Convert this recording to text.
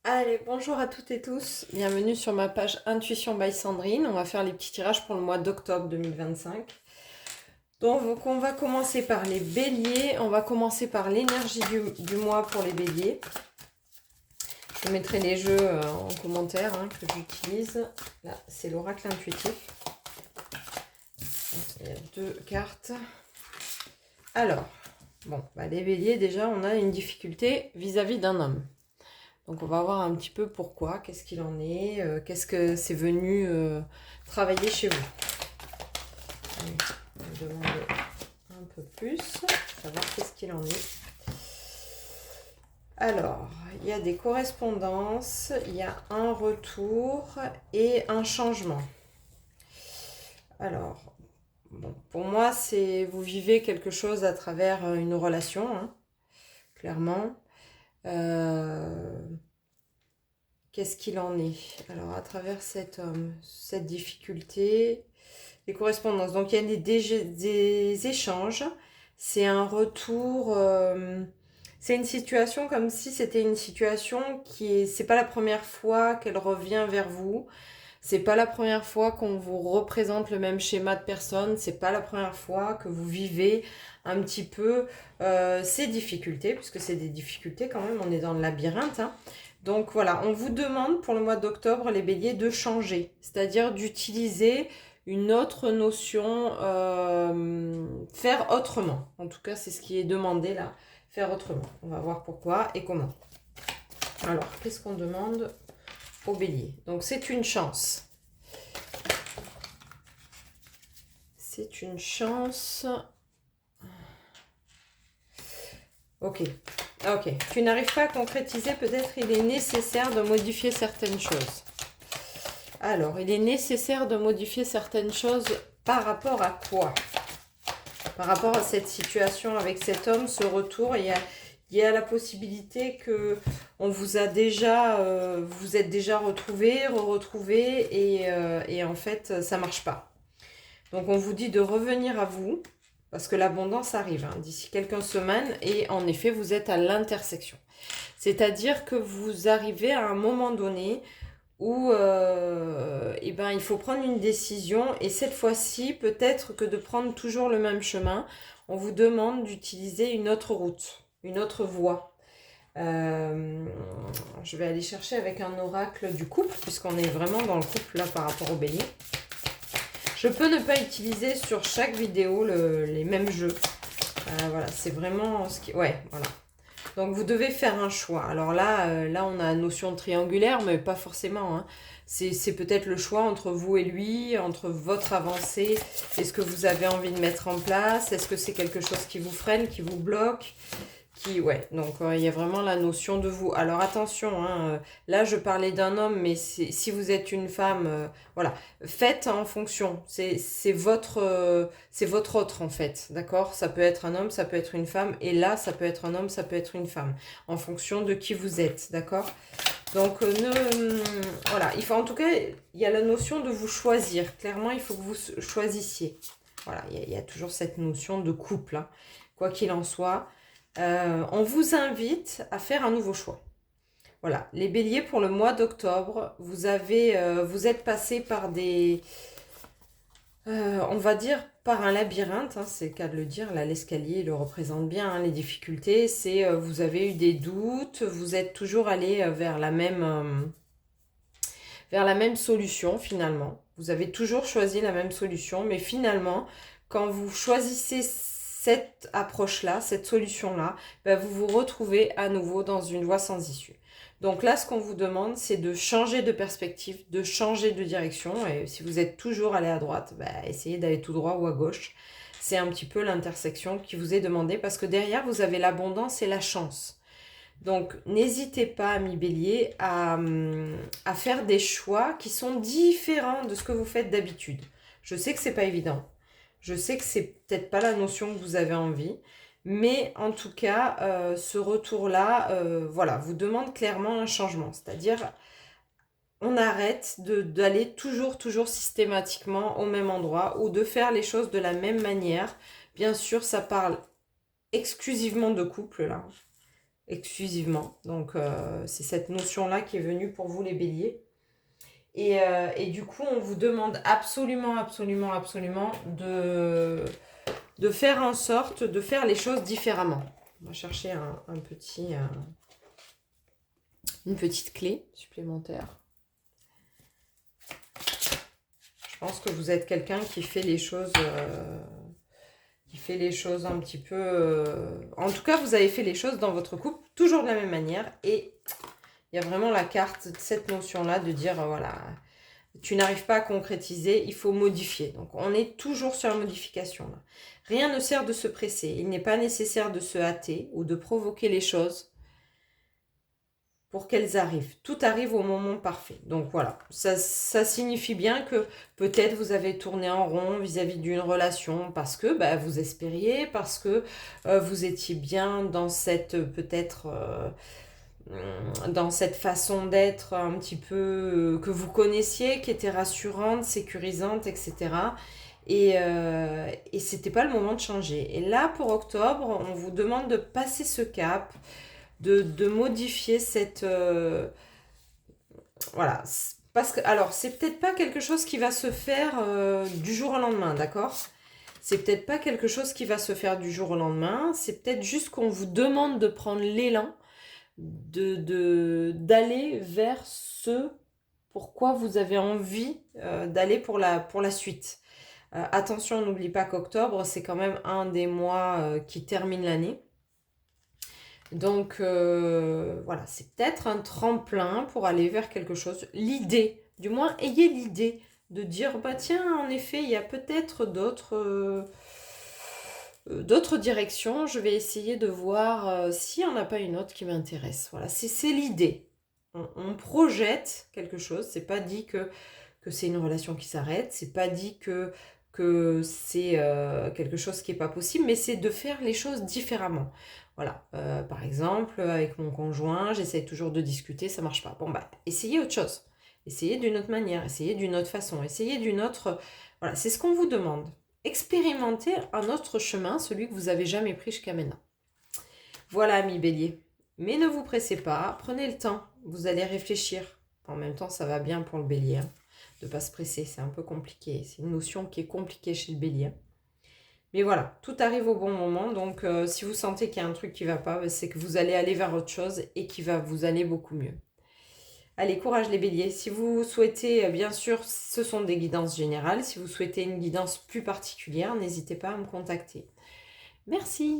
Allez, bonjour à toutes et tous, bienvenue sur ma page Intuition by Sandrine. On va faire les petits tirages pour le mois d'octobre 2025. Donc on va commencer par les béliers, on va commencer par l'énergie du mois pour les béliers. Je mettrai les jeux en commentaire que j'utilise. Là, c'est l'oracle intuitif. Il y a 2 cartes. Alors, bon, les béliers, déjà, on a une difficulté vis-à-vis d'un homme. Donc on va voir un petit peu pourquoi, qu'est-ce qu'il en est, qu'est-ce que c'est venu travailler chez vous. Allez, on va demander un peu plus, savoir qu'est-ce qu'il en est. Alors, il y a des correspondances, il y a un retour et un changement. Alors, bon, pour moi, c'est vous vivez quelque chose à travers une relation, clairement. Qu'est-ce qu'il en est? Alors, à travers cet homme, cette difficulté, les correspondances. Donc, il y a des échanges. C'est un retour. C'est une situation comme si c'était une situation c'est pas la première fois qu'elle revient vers vous. C'est pas la première fois qu'on vous représente le même schéma de personne. C'est pas la première fois que vous vivez un petit peu ces difficultés, puisque c'est des difficultés quand même. On est dans le labyrinthe. Donc voilà, on vous demande pour le mois d'octobre, les béliers, de changer, c'est-à-dire d'utiliser une autre notion, faire autrement. En tout cas, c'est ce qui est demandé là, faire autrement. On va voir pourquoi et comment. Alors, qu'est-ce qu'on demande aux béliers? Donc, c'est une chance. C'est une chance. Ok. Ok. Tu n'arrives pas à concrétiser, peut-être il est nécessaire de modifier certaines choses. Alors, il est nécessaire de modifier certaines choses par rapport à quoi? Par rapport à cette situation avec cet homme, ce retour, il y a la possibilité que on vous a déjà, vous êtes déjà retrouvé, re-retrouvé et en fait, ça marche pas. Donc, on vous dit de revenir à vous parce que l'abondance arrive d'ici quelques semaines et en effet, vous êtes à l'intersection. C'est-à-dire que vous arrivez à un moment donné où il faut prendre une décision et cette fois-ci, peut-être que de prendre toujours le même chemin, on vous demande d'utiliser une autre route, une autre voie. Je vais aller chercher avec un oracle du couple, puisqu'on est vraiment dans le couple là par rapport au bélier. Je peux ne pas utiliser sur chaque vidéo les mêmes jeux. Voilà, c'est vraiment ce qui... Ouais, voilà. Donc vous devez faire un choix. Alors là, on a la notion triangulaire, mais pas forcément. C'est peut-être le choix entre vous et lui, entre votre avancée. Est-ce que vous avez envie de mettre en place? Est-ce que c'est quelque chose qui vous freine, qui vous bloque? Ouais, donc il y a vraiment la notion de vous. Alors attention, là je parlais d'un homme, mais si vous êtes une femme, voilà, faites en fonction. C'est votre autre en fait, d'accord? Ça peut être un homme, ça peut être une femme, et là ça peut être un homme, ça peut être une femme, en fonction de qui vous êtes, d'accord? Donc voilà, il faut en tout cas, il y a la notion de vous choisir. Clairement, il faut que vous choisissiez. Voilà, il y a toujours cette notion de couple, quoi qu'il en soit. On vous invite à faire un nouveau choix. Voilà, les béliers pour le mois d'octobre, vous êtes passé par on va dire par un labyrinthe, c'est le cas de le dire, là l'escalier le représente bien, les difficultés, c'est vous avez eu des doutes, vous êtes toujours allé vers la même solution finalement. Vous avez toujours choisi la même solution, mais finalement, quand vous choisissez cette approche-là, cette solution-là, vous vous retrouvez à nouveau dans une voie sans issue. Donc là, ce qu'on vous demande, c'est de changer de perspective, de changer de direction. Et si vous êtes toujours allé à droite, essayez d'aller tout droit ou à gauche. C'est un petit peu l'intersection qui vous est demandée parce que derrière, vous avez l'abondance et la chance. Donc, n'hésitez pas, amis bélier, à faire des choix qui sont différents de ce que vous faites d'habitude. Je sais que c'est pas évident. Je sais que c'est peut-être pas la notion que vous avez envie. Mais en tout cas, ce retour-là, voilà, vous demande clairement un changement. C'est-à-dire, on arrête d'aller toujours systématiquement au même endroit ou de faire les choses de la même manière. Bien sûr, ça parle exclusivement de couple, là. exclusivement. Donc, c'est cette notion-là qui est venue pour vous, les béliers. Et du coup, on vous demande absolument, absolument, absolument de faire en sorte de faire les choses différemment. On va chercher une petite clé supplémentaire. Je pense que vous êtes quelqu'un qui fait les choses... un petit peu... En tout cas, vous avez fait les choses dans votre couple toujours de la même manière. Et il y a vraiment la carte, cette notion-là de dire, voilà, tu n'arrives pas à concrétiser, il faut modifier. Donc, on est toujours sur la modification. Là. Rien ne sert de se presser. Il n'est pas nécessaire de se hâter ou de provoquer les choses pour qu'elles arrivent. Tout arrive au moment parfait. Donc voilà, ça signifie bien que peut-être vous avez tourné en rond vis-à-vis d'une relation parce que vous espériez, parce que vous étiez bien dans cette peut-être dans cette façon d'être un petit peu que vous connaissiez, qui était rassurante, sécurisante, etc. Et c'était pas le moment de changer. Et là, pour octobre, on vous demande de passer ce cap, de modifier cette... voilà. Parce que, alors, c'est peut-être pas quelque chose qui va se faire du jour au lendemain, d'accord ? C'est peut-être pas quelque chose qui va se faire du jour au lendemain. C'est peut-être juste qu'on vous demande de prendre l'élan, d'aller vers ce pourquoi vous avez envie d'aller pour la suite. Attention, n'oublie pas qu'octobre, c'est quand même un des mois qui termine l'année. Donc, voilà, c'est peut-être un tremplin pour aller vers quelque chose. L'idée, du moins, ayez l'idée de dire, tiens, en effet, il y a peut-être d'autres directions. Je vais essayer de voir s'il n'y en a pas une autre qui m'intéresse. Voilà, c'est l'idée. On projette quelque chose. C'est pas dit que c'est une relation qui s'arrête. C'est pas dit que c'est quelque chose qui n'est pas possible, mais c'est de faire les choses différemment. Voilà, par exemple, avec mon conjoint, j'essaye toujours de discuter, ça marche pas. Bon, essayez autre chose. Essayez d'une autre manière, essayez d'une autre façon, essayez d'une autre... Voilà, c'est ce qu'on vous demande. Expérimentez un autre chemin, celui que vous n'avez jamais pris jusqu'à maintenant. Voilà, amis bélier. Mais ne vous pressez pas, prenez le temps, vous allez réfléchir. En même temps, ça va bien pour le bélier, hein, de ne pas se presser, c'est un peu compliqué. C'est une notion qui est compliquée chez le bélier. Mais voilà, tout arrive au bon moment, donc si vous sentez qu'il y a un truc qui ne va pas, c'est que vous allez aller vers autre chose et qui va vous aller beaucoup mieux. Allez, courage les béliers. Si vous souhaitez, bien sûr, ce sont des guidances générales. Si vous souhaitez une guidance plus particulière, n'hésitez pas à me contacter. Merci.